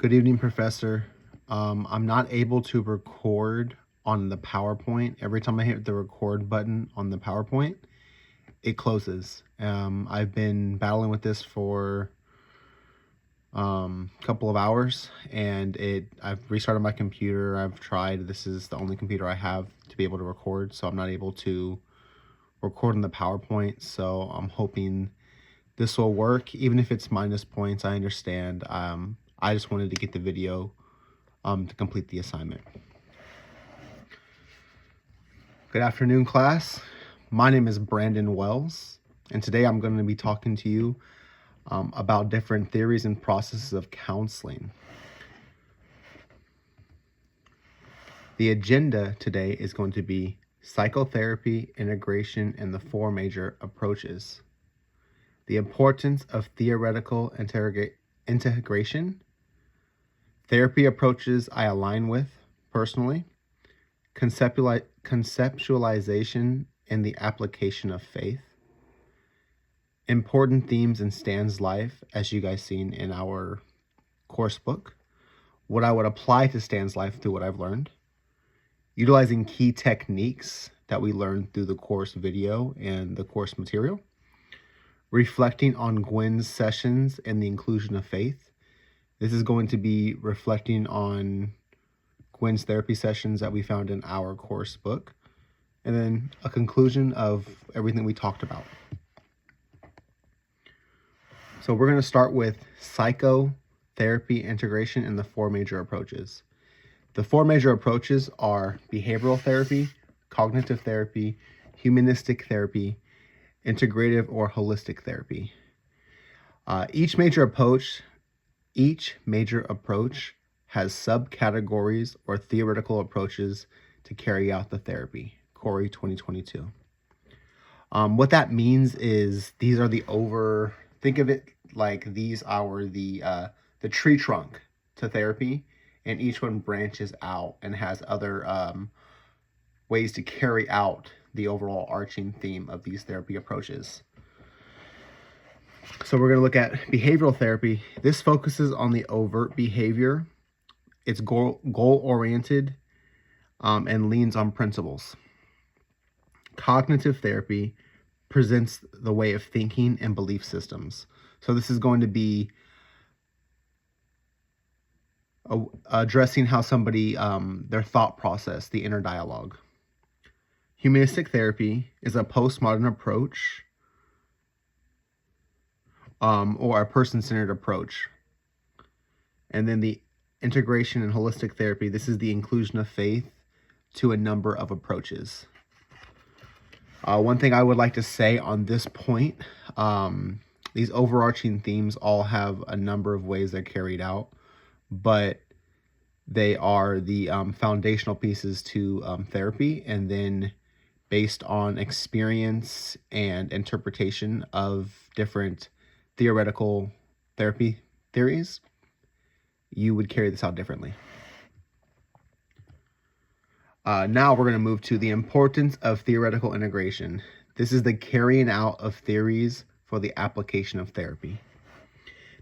Good evening, Professor. I'm not able to record on the PowerPoint. Every time I hit the record button on the PowerPoint, it closes. I've been battling with this for a couple of hours, and I've restarted my computer. I've tried. This is the only computer I have to be able to record, so I'm not able to record on the PowerPoint. So I'm hoping this will work, even if it's minus points. I understand. I just wanted to get the video to complete the assignment. Good afternoon, class. My name is Brandon Wells, and today I'm going to be talking to you about different theories and processes of counseling. The agenda today is going to be psychotherapy, integration, and the four major approaches. The importance of theoretical integration, therapy approaches I align with personally, conceptualization and the application of faith, important themes in Stan's life, as you guys seen in our course book, what I would apply to Stan's life through what I've learned, utilizing key techniques that we learned through the course video and the course material, reflecting on Gwen's sessions and the inclusion of faith. This is going to be reflecting on Gwen's therapy sessions that we found in our course book, and then a conclusion of everything we talked about. So we're going to start with psychotherapy integration and the four major approaches. The four major approaches are behavioral therapy, cognitive therapy, humanistic therapy, integrative or holistic therapy. Each major approach has subcategories or theoretical approaches to carry out the therapy. Corey 2022. What that means is these are think of it like these are the tree trunk to therapy, and each one branches out and has other ways to carry out the overall arching theme of these therapy approaches. So we're going to look at behavioral therapy. This focuses on the overt behavior. It's goal-oriented and leans on principles. Cognitive therapy presents the way of thinking and belief systems. So this is going to be addressing how somebody, their thought process, the inner dialogue. Humanistic therapy is a postmodern approach or a person-centered approach. And then the integration and holistic therapy, this is the inclusion of faith to a number of approaches. One thing I would like to say on this point, these overarching themes all have a number of ways they're carried out, but they are the foundational pieces to therapy, and then based on experience and interpretation of different theoretical therapy theories, you would carry this out differently. Now we're going to move to the importance of theoretical integration. This is the carrying out of theories for the application of therapy.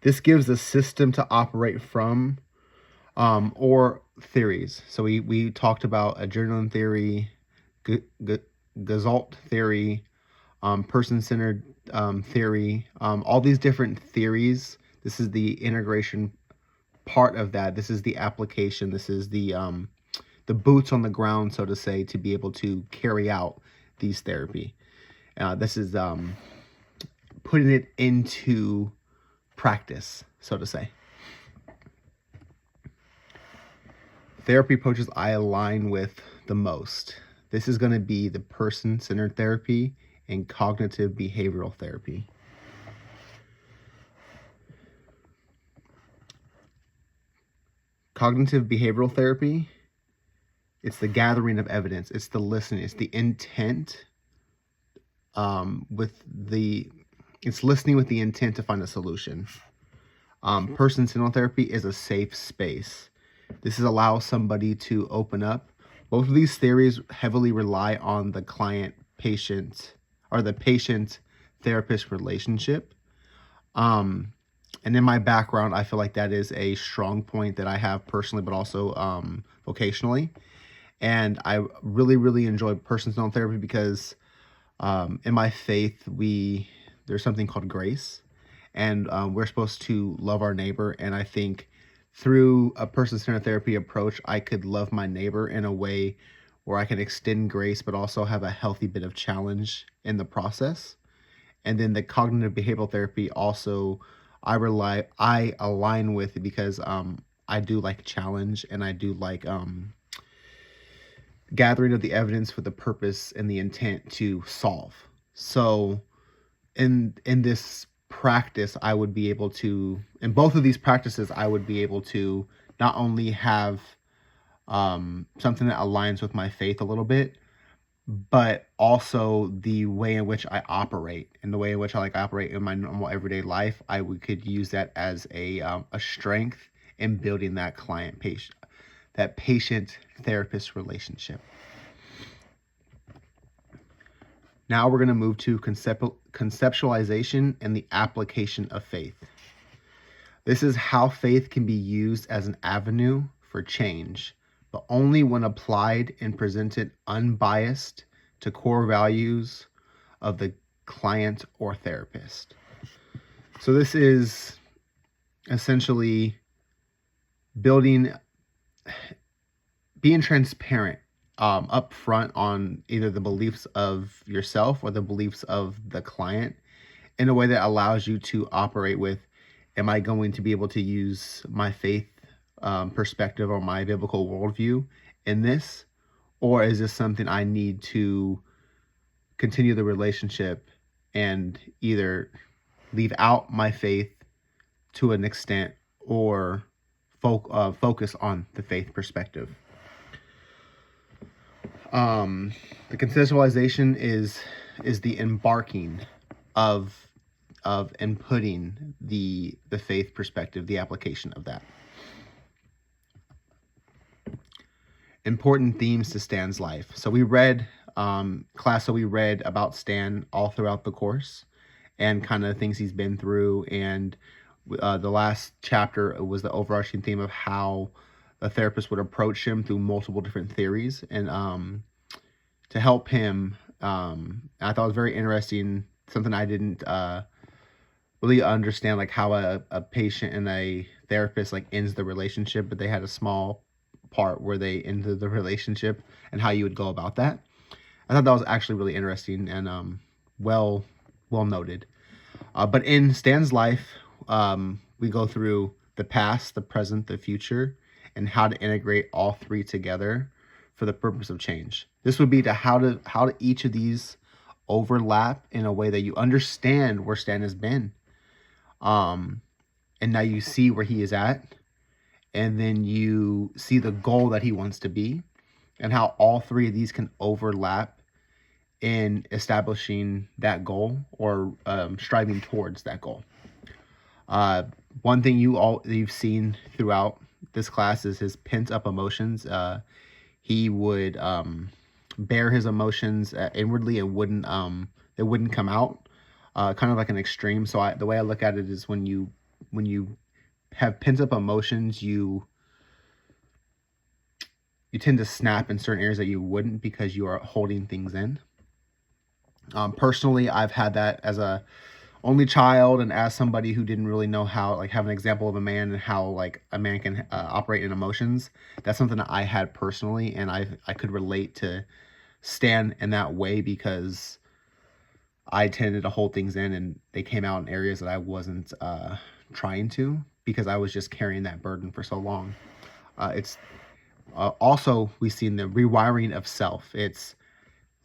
This gives a system to operate from or theories. So we talked about adrenaline theory, Gestalt theory, person-centered theory, all these different theories. This is the integration part of that. This is the application. This is the boots on the ground, so to say, to be able to carry out these therapy. This is putting it into practice, so to say. Therapy approaches I align with the most. This is going to be the person-centered therapy and cognitive behavioral therapy. Cognitive behavioral therapy, it's the gathering of evidence, it's the listening, it's the intent it's listening with the intent to find a solution. Person-centered therapy is a safe space. This allows somebody to open up. Both of these theories heavily rely on the client-patient or the patient-therapist relationship. And in my background, I feel like that is a strong point that I have personally, but also vocationally. And I really, really enjoy personal therapy because in my faith, there's something called grace, and we're supposed to love our neighbor. And I think through a person-centered therapy approach, I could love my neighbor in a way where I can extend grace, but also have a healthy bit of challenge in the process. And then the cognitive behavioral therapy also I align with because I do like challenge, and I do like gathering of the evidence for the purpose and the intent to solve. So in this practice, I would be able to, in both of these practices, I would be able to not only have something that aligns with my faith a little bit, but also the way in which I operate and the way in which I operate in my normal everyday life. Could use that as a strength in building that patient therapist relationship. Now we're going to move to conceptualization and the application of faith. This is how faith can be used as an avenue for change, but only when applied and presented unbiased to core values of the client or therapist. So this is essentially being transparent up front on either the beliefs of yourself or the beliefs of the client in a way that allows you to operate with, am I going to be able to use my faith perspective or my biblical worldview in this? Or is this something I need to continue the relationship and either leave out my faith to an extent or focus on the faith perspective? The conceptualization is the embarking of inputting the faith perspective, the application of that. Important themes to Stan's life. So we read we read about Stan all throughout the course and kind of things he's been through, and the last chapter was the overarching theme of how a therapist would approach him through multiple different theories and to help him. I thought it was very interesting, something I didn't really understand, like how a patient and a therapist ends the relationship, but they had a small part where they ended the relationship and how you would go about that. I thought that was actually really interesting and well noted. But in Stan's life, we go through the past, the present, the future, and how to integrate all three together for the purpose of change. This would be to how to each of these overlap in a way that you understand where Stan has been, and now you see where he is at, and then you see the goal that he wants to be, and how all three of these can overlap in establishing that goal or striving towards that goal. One thing you've seen throughout this class is his pent up emotions. He would bear his emotions inwardly and they wouldn't come out, kind of like an extreme. So the way I look at it is when you have pent up emotions, you tend to snap in certain areas that you wouldn't because you are holding things in. Personally, I've had that as a only child and as somebody who didn't really know how, have an example of a man and how a man can operate in emotions. That's something that I had personally, and I could relate to Stan in that way because I tended to hold things in and they came out in areas that I wasn't trying to because I was just carrying that burden for so long. It's also, we've seen the rewiring of self. It's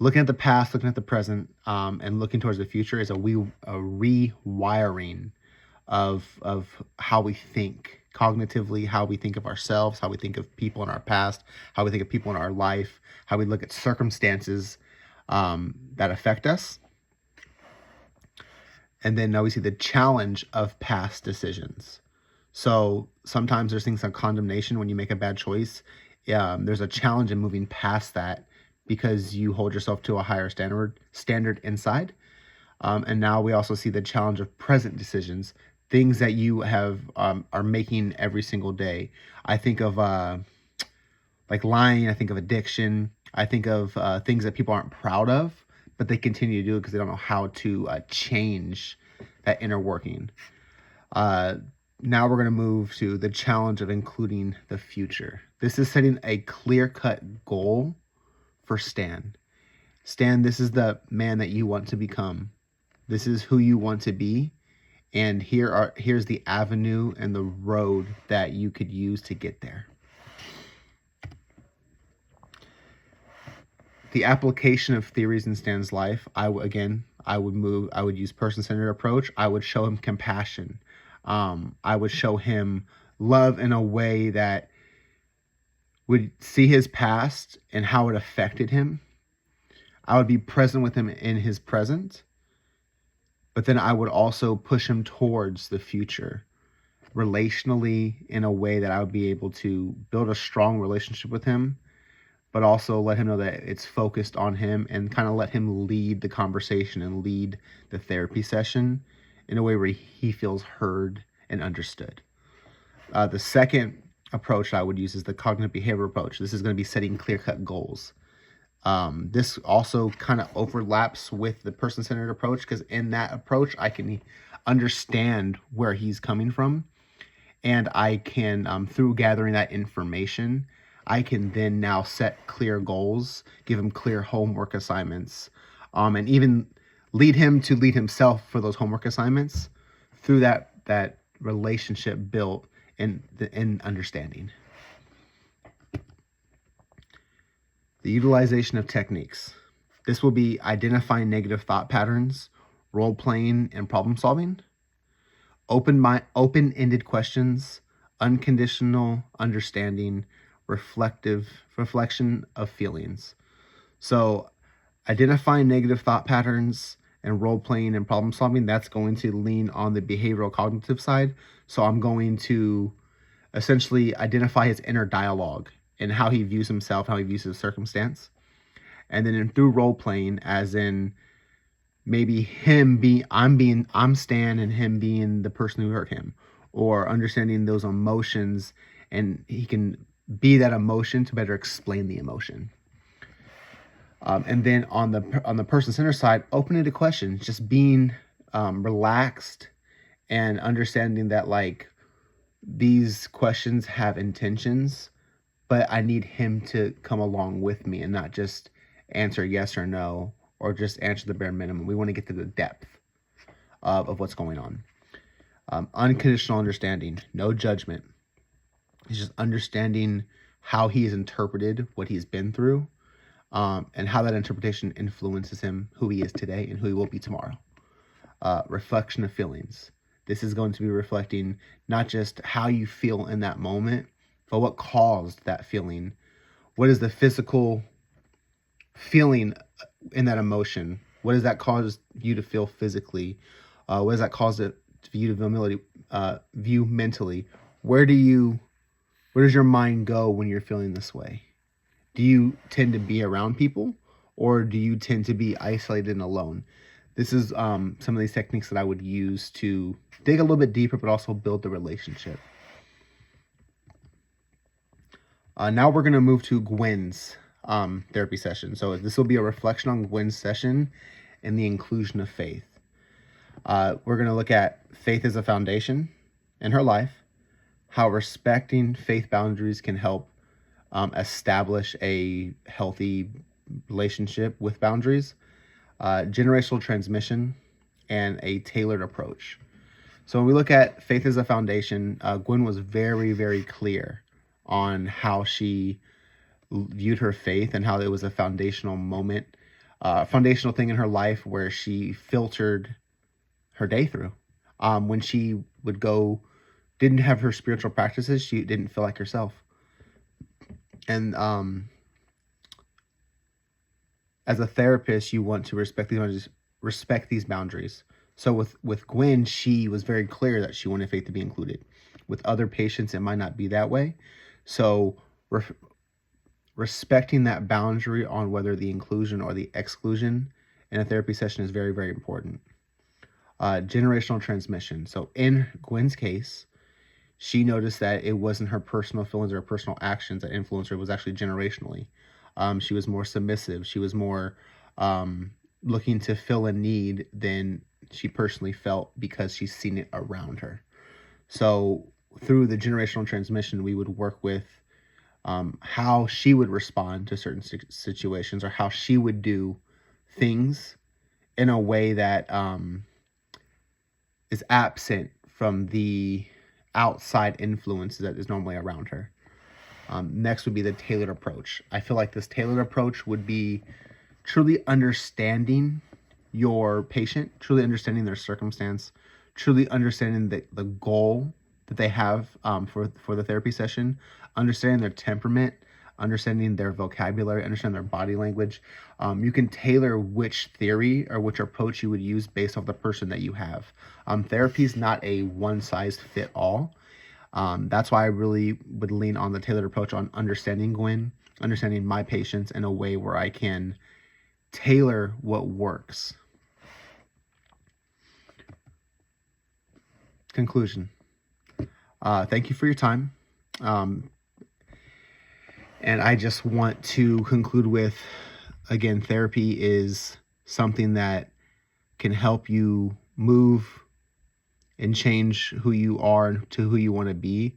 looking at the past, looking at the present, and looking towards the future is a rewiring of how we think cognitively, how we think of ourselves, how we think of people in our past, how we think of people in our life, how we look at circumstances that affect us. And then now we see the challenge of past decisions. So sometimes there's things like condemnation when you make a bad choice. There's a challenge in moving past that because you hold yourself to a higher standard inside. And now we also see the challenge of present decisions things that you have are making every single day. I think of like lying. I think of addiction. I think of things that people aren't proud of, but they continue to do it because they don't know how to change that inner working. Now we're going to move to the challenge of including the future. This is setting a clear-cut goal for Stan. Stan, this is the man that you want to become. This is who you want to be. And here's the avenue and the road that you could use to get there. The application of theories in Stan's life, I would use person-centered approach. I would show him compassion. I would show him love in a way that would see his past and how it affected him. I would be present with him in his present, but then I would also push him towards the future relationally in a way that I would be able to build a strong relationship with him, but also let him know that it's focused on him and kind of let him lead the conversation and lead the therapy session in a way where he feels heard and understood. The second approach I would use is the cognitive behavior approach. This is going to be setting clear-cut goals. This also kind of overlaps with the person-centered approach because in that approach, I can understand where he's coming from. And I can, through gathering that information, I can then now set clear goals, give him clear homework assignments, and even lead him to lead himself for those homework assignments through that relationship built in understanding. The utilization of techniques. This will be identifying negative thought patterns, role-playing, and problem-solving. Open-ended questions, unconditional understanding, reflection of feelings. So identifying negative thought patterns and role-playing and problem-solving, that's going to lean on the behavioral cognitive side. So I'm going to essentially identify his inner dialogue and how he views himself, how he views his circumstance. And then through role-playing, as in maybe I'm Stan and him being the person who hurt him, or understanding those emotions, and he can be that emotion to better explain the emotion. And then on the person-centered side, open-ended questions, just being relaxed and understanding that like these questions have intentions, but I need him to come along with me and not just answer yes or no, or just answer the bare minimum. We want to get to the depth of what's going on. Unconditional understanding, no judgment. It's just understanding how he has interpreted what he's been through, and how that interpretation influences him, who he is today and who he will be tomorrow. Reflection of feelings. This is going to be reflecting not just how you feel in that moment, but what caused that feeling. What is the physical feeling in that emotion? What does that cause you to feel physically? What does that cause it for you to view mentally? Where does your mind go when you're feeling this way? Do you tend to be around people, or do you tend to be isolated and alone? This is some of these techniques that I would use to dig a little bit deeper, but also build the relationship. Now we're going to move to Gwen's therapy session. So this will be a reflection on Gwen's session and the inclusion of faith. We're going to look at faith as a foundation in her life, how respecting faith boundaries can help establish a healthy relationship with boundaries, generational transmission, and a tailored approach. So when we look at faith as a foundation, Gwen was very, very clear on how she viewed her faith and how it was a foundational moment, foundational thing in her life where she filtered her day through. When she didn't have her spiritual practices, she didn't feel like herself. And as a therapist, you want to respect these boundaries. So with Gwen, she was very clear that she wanted faith to be included. With other patients, it might not be that way. So respecting that boundary on whether the inclusion or the exclusion in a therapy session is very, very important. Generational transmission. So in Gwen's case, she noticed that it wasn't her personal feelings or her personal actions that influenced her. It was actually generationally. She was more submissive. She was more looking to fill a need than she personally felt because she's seen it around her. So through the generational transmission, we would work with how she would respond to certain situations, or how she would do things in a way that is absent from the outside influence that is normally around her. Next would be the tailored approach. I feel like this tailored approach would be truly understanding your patient, truly understanding their circumstance, truly understanding the goal that they have for the therapy session, understanding their temperament, understanding their vocabulary, understanding their body language. You can tailor which theory or which approach you would use based off the person that you have. Therapy is not a one-size-fit-all. That's why I really would lean on the tailored approach on understanding Gwen, understanding my patients in a way where I can tailor what works. Conclusion. Thank you for your time. And I just want to conclude with, again, therapy is something that can help you move and change who you are to who you want to be.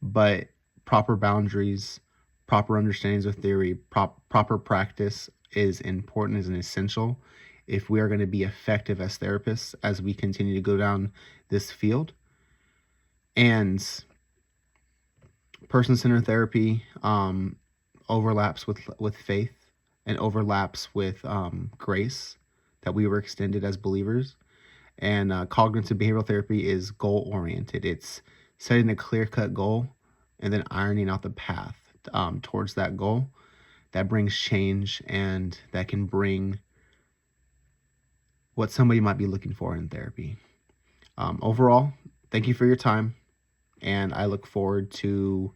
But proper boundaries, proper understandings of theory, proper practice is important, is an essential if we are going to be effective as therapists as we continue to go down this field. And person-centered therapy overlaps with faith and overlaps with grace that we were extended as believers. And cognitive behavioral therapy is goal-oriented. It's setting a clear-cut goal and then ironing out the path towards that goal that brings change and that can bring what somebody might be looking for in therapy. Overall, thank you for your time, and I look forward to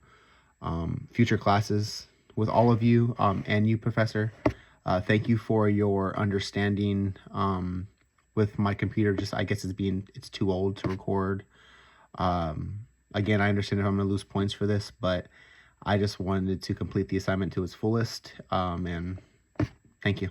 future classes with all of you and you, Professor. Thank you for your understanding with my computer. Just, I guess it's too old to record. Again, I understand if I'm going to lose points for this, but I just wanted to complete the assignment to its fullest. And thank you.